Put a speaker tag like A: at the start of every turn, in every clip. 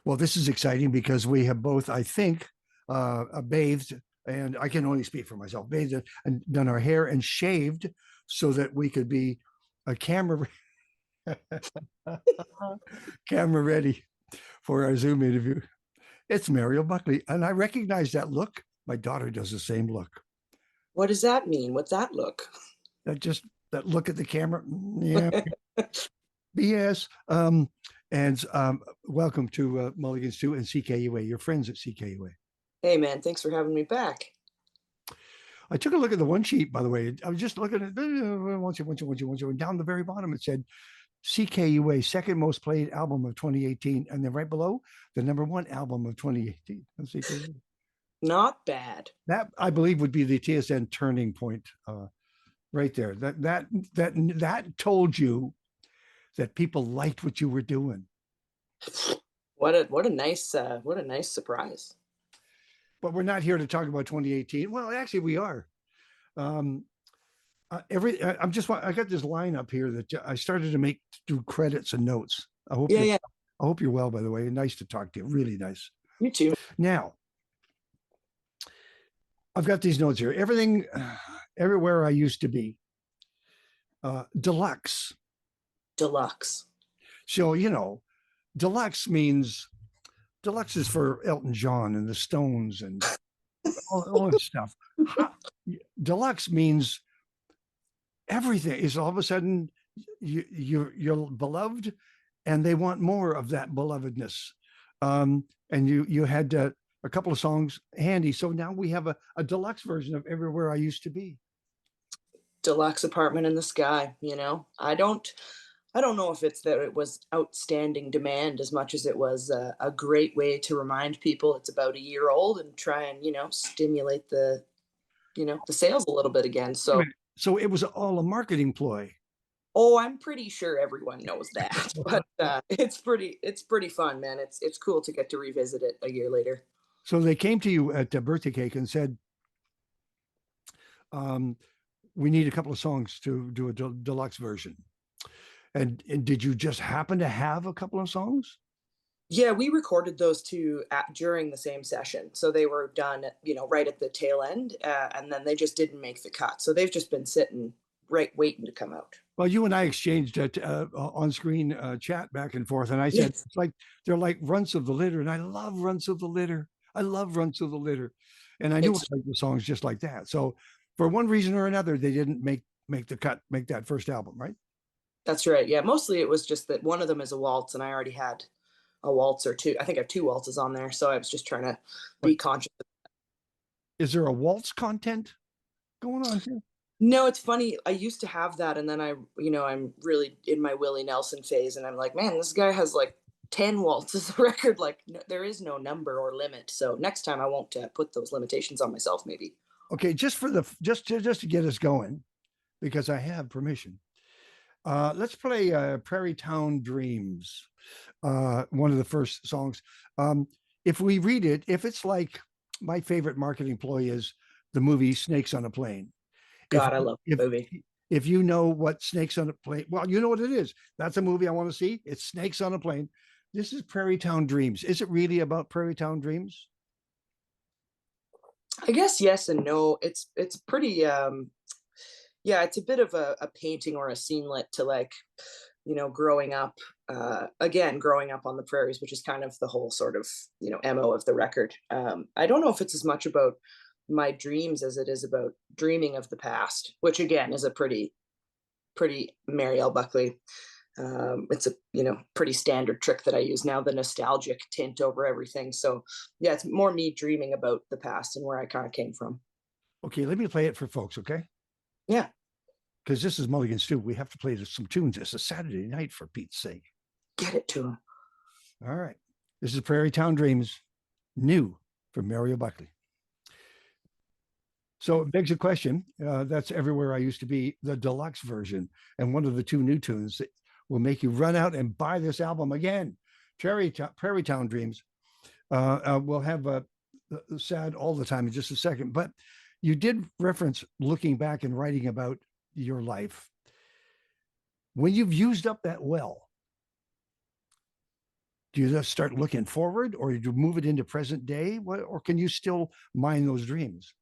A: Well, this is exciting because we have both, I think, bathed, and I can only speak for myself, bathed and done our hair and shaved so that we could be a camera ready for our Zoom interview. It's Mariel Buckley, and I recognize that look. My daughter does the same look.
B: What does that mean? What's that look?
A: That look at the camera. Yeah, BS. And welcome to Mulligan Stew and CKUA. Your friends at CKUA.
B: Hey, man, thanks for having me back.
A: I took a look at the one sheet, by the way. I was just looking at and down the very bottom. It said CKUA second most played album of 2018, and then right below the number one album of 2018.
B: Not bad.
A: That I believe would be the TSN turning point, right there. That told you that people liked what you were doing.
B: What a nice surprise.
A: But we're not here to talk about 2018. Well, actually, we are. I got this line up here that I started to do credits and notes. I hope you're well, by the way. Nice to talk to you. Really nice.
B: You too.
A: Now, I've got these notes here. Everything, everywhere I used to be. Deluxe. So, deluxe is for Elton John and the Stones and all that stuff. Deluxe means everything is all of a sudden you're beloved, and they want more of that belovedness. And you had a couple of songs handy, so now we have a deluxe version of Everywhere I Used to Be.
B: Deluxe apartment in the sky. I don't know if it's that it was outstanding demand as much as it was a great way to remind people it's about a year old and try and, stimulate the sales a little bit again. So
A: it was all a marketing ploy.
B: Oh, I'm pretty sure everyone knows that, but it's pretty fun, man. It's cool to get to revisit it a year later.
A: So they came to you at birthday cake and said, we need a couple of songs to do a deluxe version. And did you just happen to have a couple of songs?
B: Yeah, we recorded those two during the same session. So they were done, right at the tail end, and then they just didn't make the cut. So they've just been sitting right waiting to come out.
A: Well, you and I exchanged on-screen chat back and forth, and I said, yes, it's like they're like Runts of the Litter, and I love Runts of the Litter. And I knew it like the songs just like that. So for one reason or another, they didn't make the cut, make that first album, right?
B: That's right. Yeah, mostly it was just that one of them is a waltz, and I already had a waltz or two. I think I have two waltzes on there, so I was just trying to be conscious of that.
A: Is there a waltz content going on here?
B: No, it's funny. I used to have that, and then I'm really in my Willie Nelson phase, and I'm like, man, this guy has like 10 waltzes a record. Like, no, there is no number or limit. So next time I won't put those limitations on myself, maybe.
A: Okay, just to get us going, because I have permission. Let's play Prairie Town Dreams, one of the first songs. If we read it, if it's like my favorite marketing ploy is the movie Snakes on a Plane.
B: God, I love the movie.
A: If you know what Snakes on a Plane, well, you know what it is. That's a movie I want to see. It's Snakes on a Plane. This is Prairie Town Dreams. Is it really about Prairie Town Dreams?
B: I guess yes and no. It's pretty it's a bit of a painting or a scenelet to, like, growing up on the prairies, which is kind of the whole sort of, MO of the record. I don't know if it's as much about my dreams as it is about dreaming of the past, which again is a pretty Mariel Buckley. It's a pretty standard trick that I use now, the nostalgic tint over everything. So yeah, it's more me dreaming about the past and where I kind of came from.
A: Okay, let me play it for folks, okay?
B: Yeah.
A: Because this is Mulligan Stew. We have to play some tunes. It's a Saturday night, for Pete's sake.
B: Get it to him.
A: All right. This is Prairie Town Dreams, new from Mariel Buckley. So it begs a question. That's Everywhere I Used to Be, the deluxe version, and one of the two new tunes that will make you run out and buy this album again. Prairie Town Dreams. We'll have sad all the time in just a second, but you did reference looking back and writing about your life. When you've used up that well, Do you just start looking forward, or do you move it into present day? What, or can you still mine those dreams?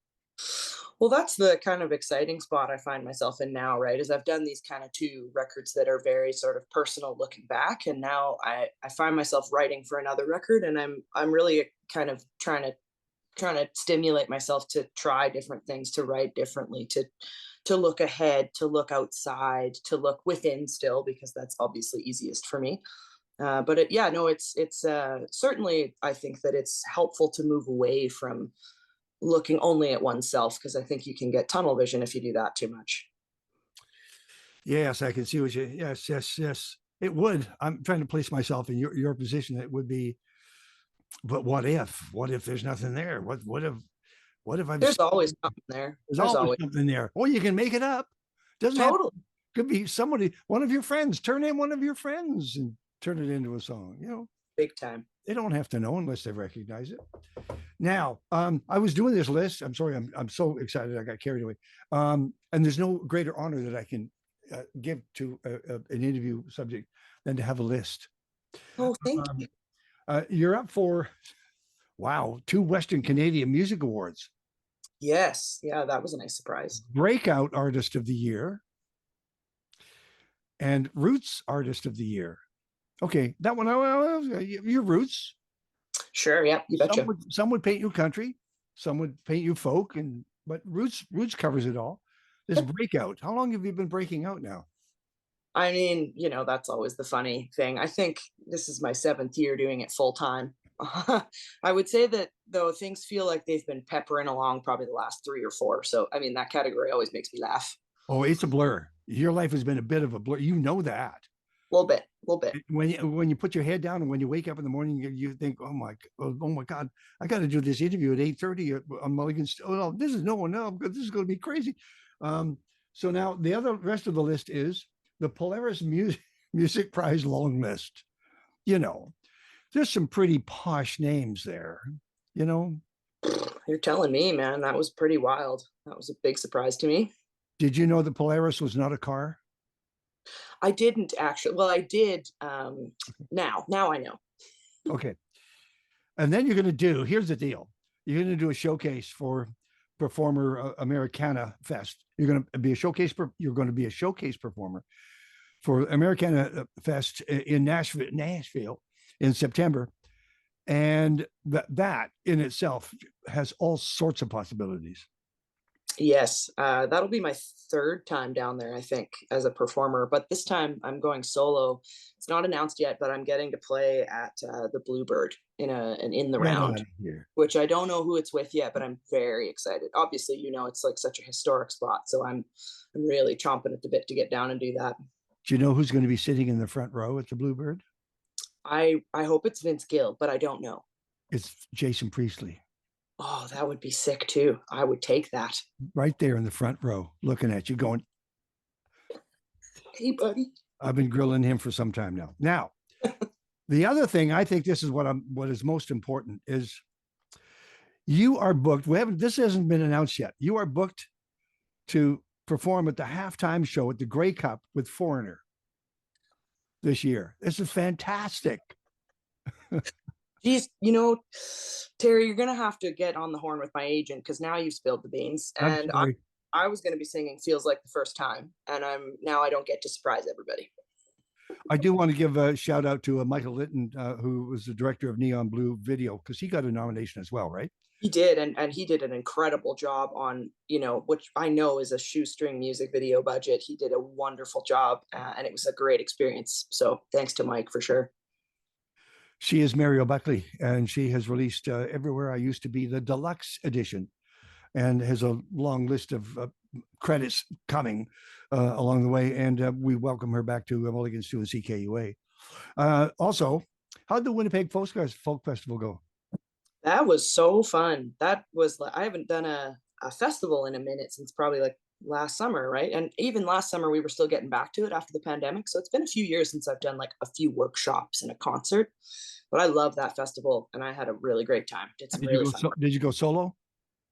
B: Well, that's the kind of exciting spot I find myself in now, right? Is I've done these kind of two records that are very sort of personal looking back. And now I find myself writing for another record, and I'm really kind of trying to stimulate myself to try different things, to write differently, to look ahead, to look outside, to look within still, because that's obviously easiest for me. It's certainly, I think that it's helpful to move away from looking only at oneself, because I think you can get tunnel vision if you do that too much.
A: Yes, I can see what you. Yes, yes, yes. It would. I'm trying to place myself in your position. It would be, but what if? What if there's nothing there? What if I'm?
B: There's always something there.
A: There's always something there. Or you can make it up. Doesn't
B: totally.
A: Could be somebody, one of your friends. Turn in one of your friends and turn it into a song. You know,
B: big time.
A: They don't have to know unless they recognize it. Now, I was doing this list. I'm sorry, I'm so excited. I got carried away. And there's no greater honor that I can give to an interview subject than to have a list.
B: Oh, thank you.
A: You're up for, wow, 2 Western Canadian Music Awards.
B: Yes, yeah, that was a nice surprise.
A: Breakout Artist of the Year and Roots Artist of the Year. Okay, that one, your roots.
B: Sure, yeah, you betcha.
A: Some would paint you country, some would paint you folk, but roots covers it all. This Breakout, how long have you been breaking out now?
B: I mean, that's always the funny thing. I think this is my 7th year doing it full time. I would say that, though, things feel like they've been peppering along probably the last 3 or 4. So, I mean, that category always makes me laugh.
A: Oh, it's a blur. Your life has been a bit of a blur. You know that.
B: A little bit.
A: When you put your head down and when you wake up in the morning, you think, oh my God, I got to do this interview at 8:30 on Mulligan Stew. Oh no, this is this is going to be crazy. So now the rest of the list is the Polaris Music Prize long list. There's some pretty posh names there.
B: You're telling me, man, that was pretty wild. That was a big surprise to me.
A: Did you know the Polaris was not a car?
B: I didn't actually. Well, I did. Now I know.
A: Okay. And then you're going to here's the deal. You're going to do a showcase for performer Americana Fest. You're going to be a showcase performer for Americana Fest in Nashville in September. And that in itself has all sorts of possibilities.
B: Yes, that'll be my 3rd time down there, I think, as a performer. But this time I'm going solo. It's not announced yet, but I'm getting to play at the Bluebird in the round, which I don't know who it's with yet, but I'm very excited. Obviously, it's like such a historic spot, so I'm really chomping at the bit to get down and do that.
A: Do you know who's going to be sitting in the front row at the Bluebird?
B: I hope it's Vince Gill, but I don't know.
A: It's Jason Priestley.
B: Oh, that would be sick too. I would take that.
A: Right there in the front row, looking at you going,
B: hey, buddy.
A: I've been grilling him for some time now. Now, the other thing, I think this is what is most important is you are booked. This hasn't been announced yet. You are booked to perform at the halftime show at the Grey Cup with Foreigner this year. This is fantastic.
B: Geez, Terry, you're going to have to get on the horn with my agent, because now you've spilled the beans. And I was going to be singing Feels Like the First Time. And I don't get to surprise everybody.
A: I do want to give a shout out to Michael Litton, who was the director of Neon Blue Video, because he got a nomination as well, right?
B: He did. And he did an incredible job on, which I know is a shoestring music video budget. He did a wonderful job, and it was a great experience. So thanks to Mike for sure.
A: She is Mariel Buckley, and she has released Everywhere I Used to Be, the Deluxe edition, and has a long list of credits coming along the way. And we welcome her back to Mulligan Stew and CKUA. Also, how did the Winnipeg Folk Festival go?
B: That was so fun. I haven't done a festival in a minute since probably like last summer, right? And even last summer, we were still getting back to it after the pandemic. So it's been a few years since I've done like a few workshops and a concert. But I love that festival, and I had a really great time. Did
A: you go solo?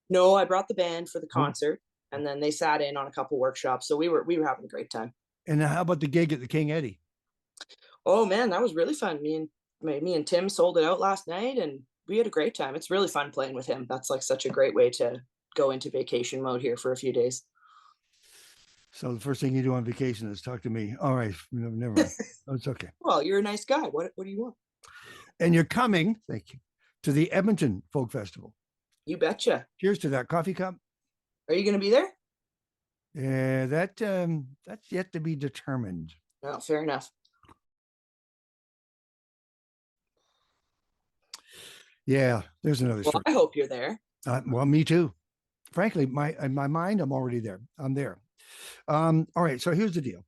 B: No, I brought the band for the concert, and then they sat in on a couple workshops. So we were having a great time.
A: And how about the gig at the King Eddy?
B: Oh man, that was really fun. Me me and Tim sold it out last night, and we had a great time. It's really fun playing with him. That's like such a great way to go into vacation mode here for a few days.
A: So the first thing you do on vacation is talk to me. All right, never mind. It's okay.
B: Well, you're a nice guy. What do you want?
A: And you're coming, thank you, to the Edmonton Folk Festival.
B: You betcha.
A: Cheers to that coffee cup.
B: Are you going to be there?
A: Yeah, that's yet to be determined.
B: Oh, fair enough.
A: Yeah, there's another story.
B: Well, I hope you're there.
A: Well, me too. Frankly, in my mind, I'm already there. I'm there. All right, so here's the deal.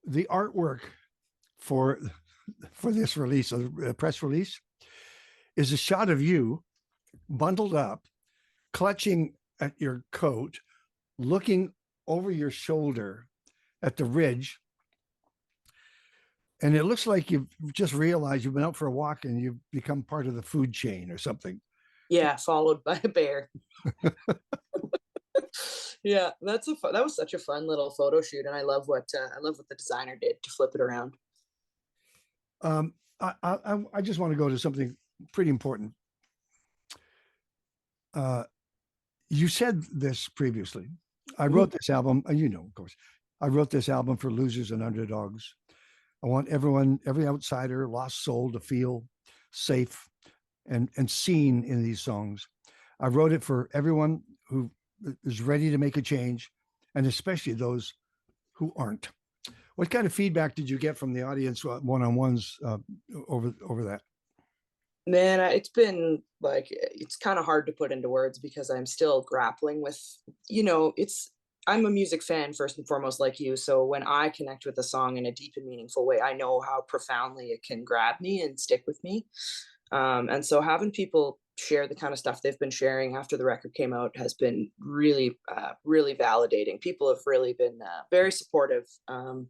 A: The artwork for this release, a press release, is a shot of you bundled up, clutching at your coat, looking over your shoulder at the ridge. And it looks like you've just realized you've been out for a walk and you've become part of the food chain or something.
B: Yeah, followed by a bear. Yeah, that was such a fun little photo shoot, and I love what the designer did to flip it around.
A: I just want to go to something pretty important. You said this previously. I wrote this album, of course. I wrote this album for losers and underdogs. I want every outsider, lost soul, to feel safe and seen in these songs. I wrote it for everyone who is ready to make a change, and especially those who aren't. What kind of feedback did you get from the audience one-on-ones over that?
B: Man, it's been like, it's kind of hard to put into words because I'm still grappling with, I'm a music fan first and foremost, like you. So when I connect with a song in a deep and meaningful way, I know how profoundly it can grab me and stick with me. And so having people share the kind of stuff they've been sharing after the record came out has been really, really validating. People have really been very supportive, and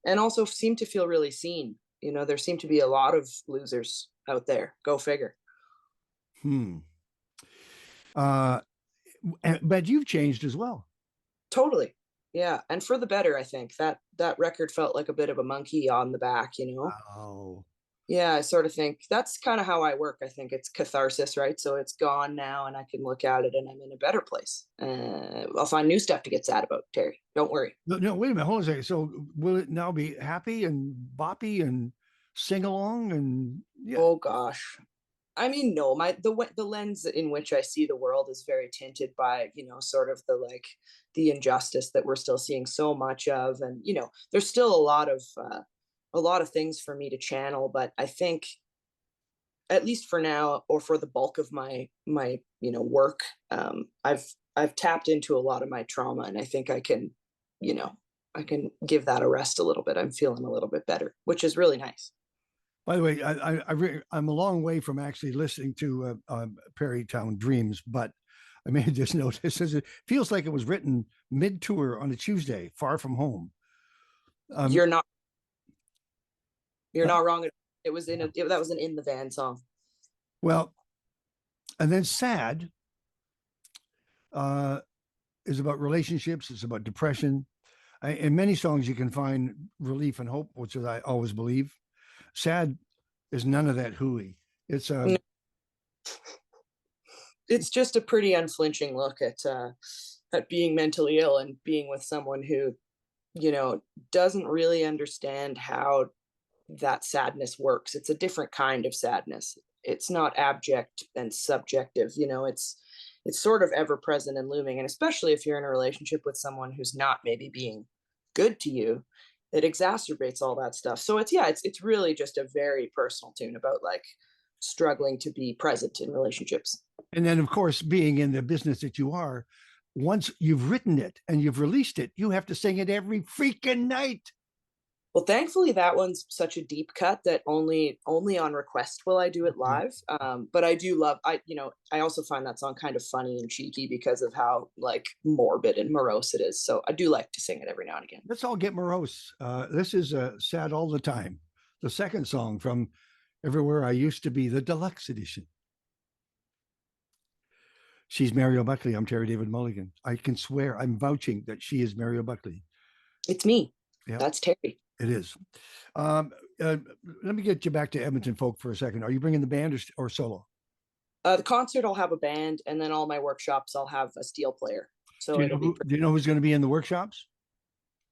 B: also seem to feel really seen. There seem to be a lot of losers out there. Go figure.
A: But you've changed as well.
B: Totally. Yeah. And for the better, I think that record felt like a bit of a monkey on the back,
A: Oh.
B: Yeah, I sort of think that's kind of how I work. I think it's catharsis, right? So it's gone now and I can look at it and I'm in a better place. I'll find new stuff to get sad about, Terry. Don't worry.
A: No, wait a minute. Hold on a second. So will it now be happy and boppy and sing along? And
B: yeah. Oh, gosh. I mean, no, the lens in which I see the world is very tinted by, sort of the injustice that we're still seeing so much of. And, there's still a lot of things for me to channel, but I think at least for now, or for the bulk of my work, I've tapped into a lot of my trauma, and I think I can give that a rest a little bit. I'm feeling a little bit better, which is really nice.
A: By the way, I'm a long way from actually listening to Prairie Town Dreams, but I made this note. It says it feels like it was written mid-tour on a Tuesday, far from home.
B: You're not wrong. It was that was an In the Van song.
A: Well, and then Sad is about relationships. It's about depression. In many songs, you can find relief and hope, which is I always believe. Sad is none of that hooey. It's
B: just a pretty unflinching look at being mentally ill and being with someone who, doesn't really understand how that sadness works. It's a different kind of sadness. It's not abject and subjective. It's sort of ever present and looming. And especially if you're in a relationship with someone who's not maybe being good to you, it exacerbates all that stuff. So it's really just a very personal tune about struggling to be present in relationships.
A: And then, of course, being in the business that you are, once you've written it and you've released it, you have to sing it every freaking night.
B: Well, thankfully, that one's such a deep cut that only on request will I do it live. But I do love, I also find that song kind of funny and cheeky because of how morbid and morose it is. So I do like to sing it every now and again.
A: Let's all get morose. This is Sad All the Time, the second song from Everywhere I Used to Be, the Deluxe edition. She's Mariel Buckley. I'm TerryDavidMulligan. I can swear I'm vouching that she is Mariel Buckley.
B: It's me.
A: Yeah.
B: That's Terry.
A: It is. let me get you back to Edmonton Folk for a second. Are you bringing the band or solo?
B: The concert, I'll have a band, and then all my workshops, I'll have a steel player. So it'll be.
A: Do you know who's going to be in the workshops?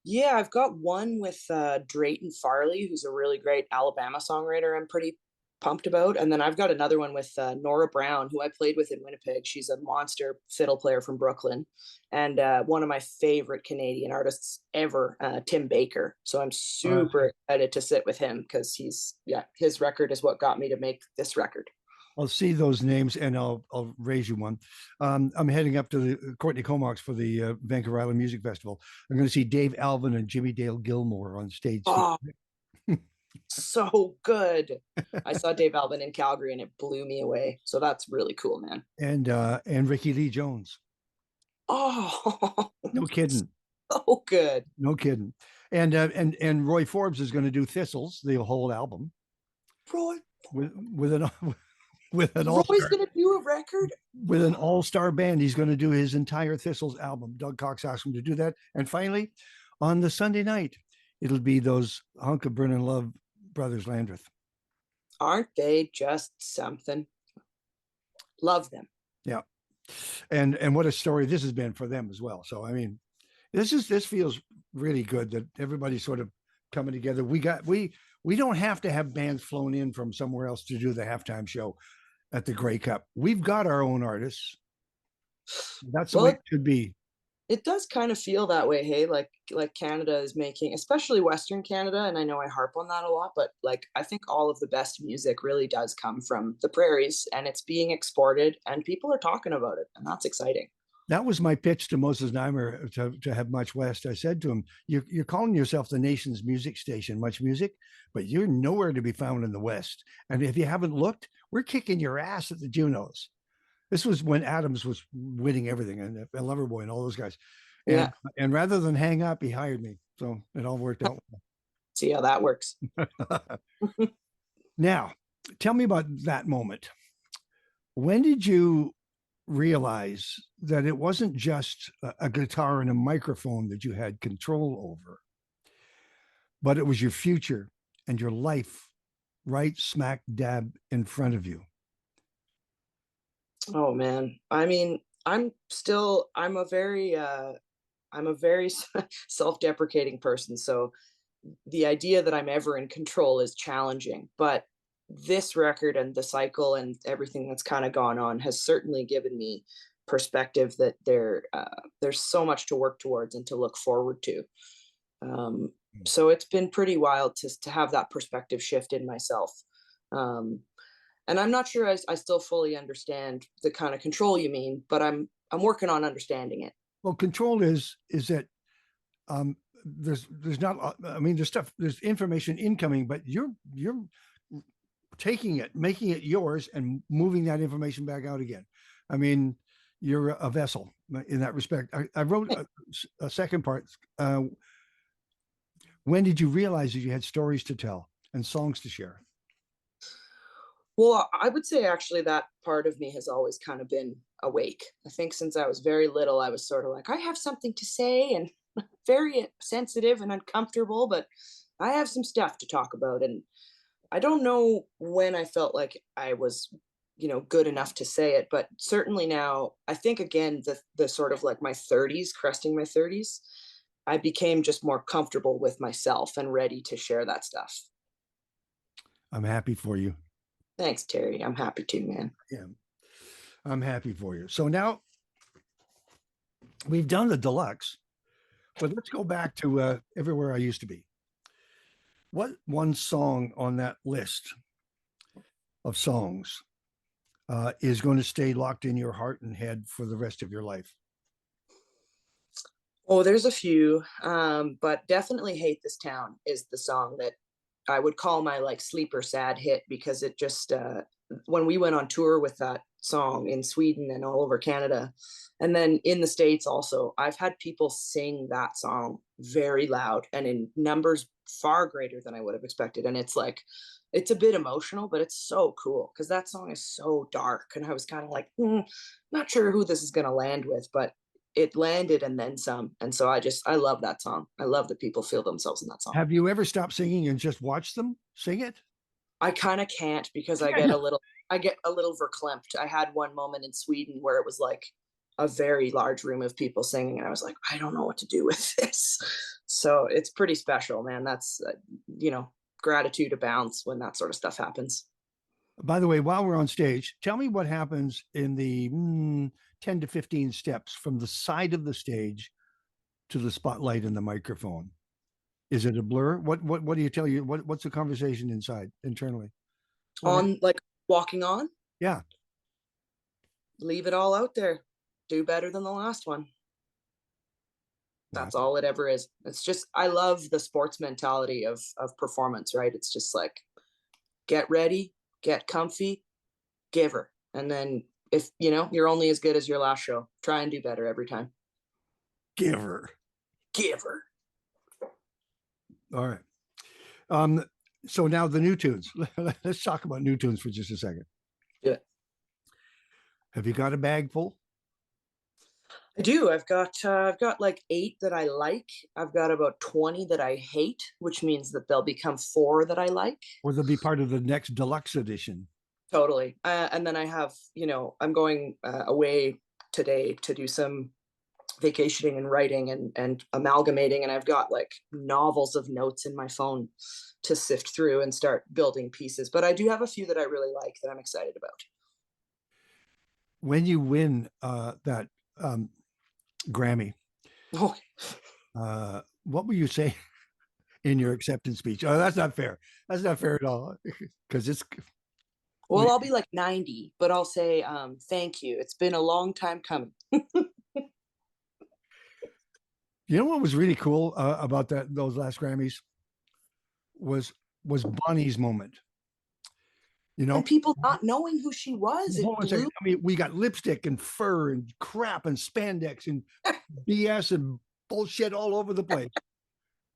B: Yeah, I've got one with Drayton Farley, who's a really great Alabama songwriter I'm pretty pumped about. And then I've got another one with Nora Brown, who I played with in Winnipeg. She's a monster fiddle player from Brooklyn. And one of my favorite Canadian artists ever, Tim Baker. So I'm super excited to sit with him because his record is what got me to make this record.
A: I'll see those names and I'll raise you one. I'm heading up to the Courtney Comox for the Vancouver Island Music Festival. I'm going to see Dave Alvin and Jimmy Dale Gilmore on stage.
B: Oh, so good. I saw Dave Alvin in Calgary and it blew me away. So that's really cool, man.
A: And Ricky Lee Jones.
B: Oh,
A: no kidding.
B: So good.
A: No kidding. And Roy Forbes is going to do Thistles, the whole album.
B: Roy
A: with an
B: Roy's going to do a record
A: with an all-star band. He's going to do his entire Thistles album. Doug Cox asked him to do that. And finally, on the Sunday night, it'll be those hunk of burning love brothers Landreth.
B: Aren't they just something? Love them.
A: Yeah. And what a story this has been for them as well. So I mean, this feels really good that everybody's sort of coming together. We don't have to have bands flown in from somewhere else to do the halftime show at the Grey Cup. We've got our own artists. That's the way it should be.
B: It does kind of feel that way, hey? Like Canada is making, especially Western Canada, and I know I harp on that a lot, but like I think all of the best music really does come from the prairies, and it's being exported, and people are talking about it, and that's exciting.
A: That was my pitch to Moses Neimer to have Much West. I said to him, you're calling yourself the nation's music station, Much Music, but you're nowhere to be found in the West. And if you haven't looked, we're kicking your ass at the Junos. This was when Adams was winning everything, and Loverboy and all those guys. And rather than hang up, he hired me. So it all worked out.
B: See how that works.
A: Now, tell me about that moment. When did you realize that it wasn't just a guitar and a microphone that you had control over, but it was your future and your life right smack dab in front of you?
B: Oh man. I mean, I'm a very self-deprecating person. So the idea that I'm ever in control is challenging, but this record and the cycle and everything that's kind of gone on has certainly given me perspective that there's so much to work towards and to look forward to. So it's been pretty wild to have that perspective shift in myself. And I'm not sure I still fully understand the kind of control you mean, but I'm working on understanding it.
A: Well, control is that there's not, I mean, there's information incoming, but you're taking it, making it yours and moving that information back out again. I mean, you're a vessel in that respect. I wrote a second part. When did you realize that you had stories to tell and songs to share?
B: Well, I would say actually that part of me has always kind of been awake. I think since I was very little, I was sort of like, I have something to say, and very sensitive and uncomfortable, but I have some stuff to talk about. And I don't know when I felt like I was, good enough to say it, but certainly now, I think again, the sort of like my 30s, cresting my 30s, I became just more comfortable with myself and ready to share that stuff.
A: I'm happy for you.
B: Thanks, Terry. I'm happy too, man.
A: Yeah, I'm happy for you. So now we've done the deluxe, but let's go back to Everywhere I Used to Be. What one song on that list of songs is going to stay locked in your heart and head for the rest of your life?
B: Oh, there's a few, but definitely Hate This Town is the song that I would call my like sleeper sad hit, because it just, when we went on tour with that song in Sweden and all over Canada, and then in the States also, I've had people sing that song very loud and in numbers far greater than I would have expected. And it's like, it's a bit emotional, but it's so cool because that song is so dark. And I was kind of like, not sure who this is going to land with, but it landed and then some. And so I love that song. I love that people feel themselves in that song.
A: Have you ever stopped singing and just watched them sing it?
B: I kind of can't, because I get a little verklempt. I had one moment in Sweden where it was like a very large room of people singing, and I was like, I don't know what to do with this. So it's pretty special, man. That's gratitude abounds when that sort of stuff happens.
A: By the way, while we're on stage, tell me what happens in the 10 to 15 steps from the side of the stage to the spotlight and the microphone. Is it a blur? What do you tell you? What's the conversation inside internally?
B: Like walking on?
A: Yeah.
B: Leave it all out there. Do better than the last one. That's all it ever is. It's just, I love the sports mentality of performance, right? It's just like, get ready, get comfy, give her. And then if, you're only as good as your last show, try and do better every time.
A: Give her. All right. So now the new tunes. Let's talk about new tunes for just a second.
B: Yeah.
A: Have you got a bag full?
B: I do. I've got like 8 that I like. I've got about 20 that I hate, which means that they'll become 4 that I like.
A: Or they'll be part of the next deluxe edition.
B: Totally. And then I have, I'm going away today to do some vacationing and writing and amalgamating. And I've got like novels of notes in my phone to sift through and start building pieces. But I do have a few that I really like that I'm excited about.
A: When you win that Grammy, what will you say in your acceptance speech? Oh, that's not fair. That's not fair at all. Because it's...
B: Well, I'll be like 90, but I'll say, thank you. It's been a long time coming.
A: You know what was really cool about those last Grammys was Bonnie's moment.
B: And people not knowing who she was.
A: I mean, we got lipstick and fur and crap and spandex and BS and bullshit all over the place.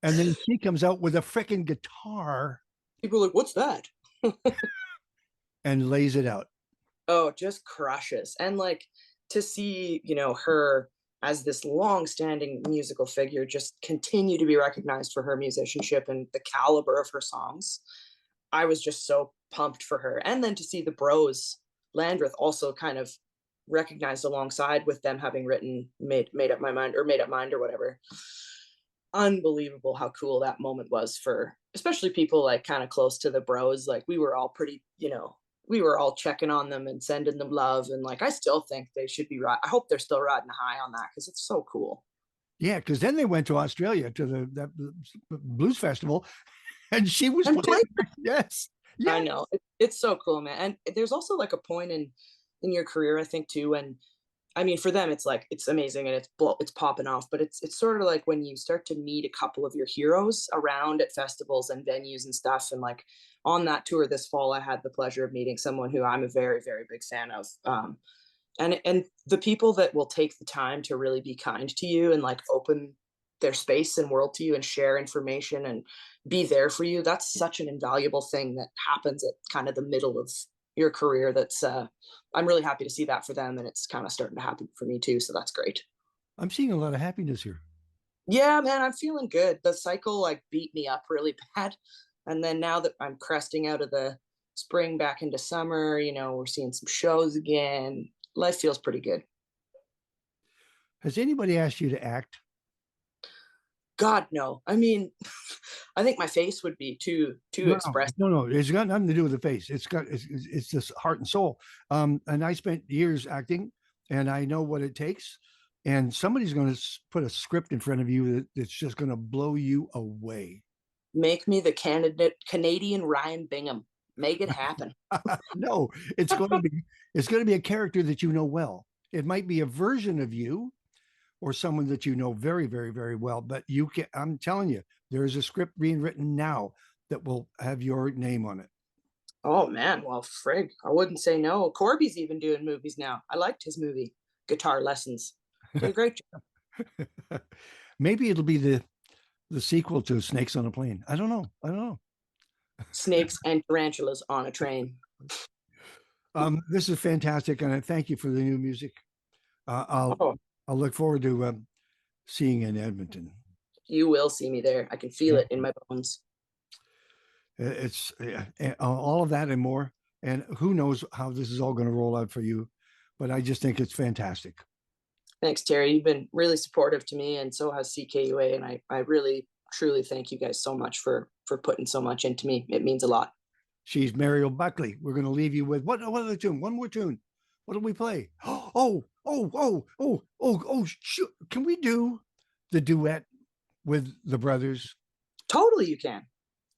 A: And then she comes out with a freaking guitar.
B: People are like, what's that?
A: And lays it out.
B: Oh, just crushes. And like to see, her as this long-standing musical figure just continue to be recognized for her musicianship and the caliber of her songs. I was just so pumped for her. And then to see the bros, Landreth, also kind of recognized alongside with them having written Made Up Mind or whatever. Unbelievable how cool that moment was for especially people like kind of close to the bros. Like we were all pretty, we were all checking on them and sending them love. And like, I still think they should be I hope they're still riding high on that because it's so cool.
A: Yeah, because then they went to Australia to the blues festival and she was playing. Yes.
B: I know. It's so cool, man. And there's also like a point in your career, I think, too, when, I mean, for them, it's like, it's amazing and it's popping off, but it's sort of like when you start to meet a couple of your heroes around at festivals and venues and stuff. And like on that tour this fall, I had the pleasure of meeting someone who I'm a very, very big fan of. And the people that will take the time to really be kind to you and like open their space and world to you and share information and be there for you, that's such an invaluable thing that happens at kind of the middle of your career. That's I'm really happy to see that for them, and it's kind of starting to happen for me too, so that's great.
A: I'm seeing a lot of happiness here.
B: Yeah, man, I'm feeling good. The cycle like beat me up really bad, and then now that I'm cresting out of the spring back into summer, we're seeing some shows again. Life feels pretty good.
A: Has anybody asked you to act?
B: God, no. I mean, I think my face would be too expressive.
A: No, it's got nothing to do with the face. It's this heart and soul. And I spent years acting, and I know what it takes. And somebody's going to put a script in front of you that's just going to blow you away.
B: Make me the Canadian Ryan Bingham. Make it happen.
A: No, it's going to be a character that you know well. It might be a version of you, or someone that you know very, very, very well. But I'm telling you, there is a script being written now that will have your name on it. Oh,
B: man. Well, frig, I wouldn't say no. Corby's even doing movies now. I liked his movie, Guitar Lessons. Did a great job.
A: Maybe it'll be the sequel to Snakes on a Plane. I don't know.
B: Snakes and tarantulas on a train.
A: This is fantastic. And I thank you for the new music. I'll I'll look forward to seeing you in Edmonton.
B: You will see me there. I can feel it in my bones.
A: It's all of that and more. And who knows how this is all going to roll out for you. But I just think it's fantastic.
B: Thanks, Terry. You've been really supportive to me, and so has CKUA. And I really, truly thank you guys so much for putting so much into me. It means a lot.
A: She's Mariel Buckley. We're going to leave you with what other tune? One more tune. What do we play? Shoot. Can we do the duet with the brothers?
B: Totally, you can.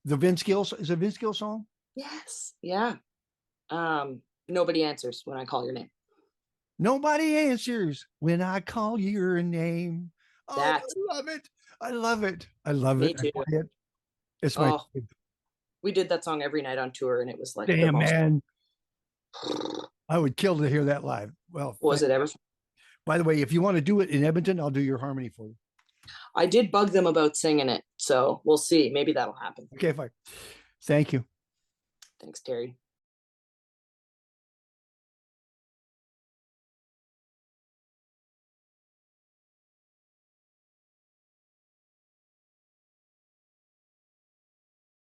A: The Vince Gill, is it a Vince Gill song?
B: Yes. Yeah. Nobody answers when I call your name.
A: Nobody answers when I call your name. Oh, I love it. I love it. I love
B: Me
A: it.
B: too.
A: It's my
B: we did that song every night on tour, and it was like
A: damn man. I would kill to hear that live. Well,
B: was it ever?
A: By the way, if you want to do it in Edmonton, I'll do your harmony for you.
B: I did bug them about singing it, so we'll see. Maybe that'll happen.
A: Okay, fine. Thank you.
B: Thanks, Terry.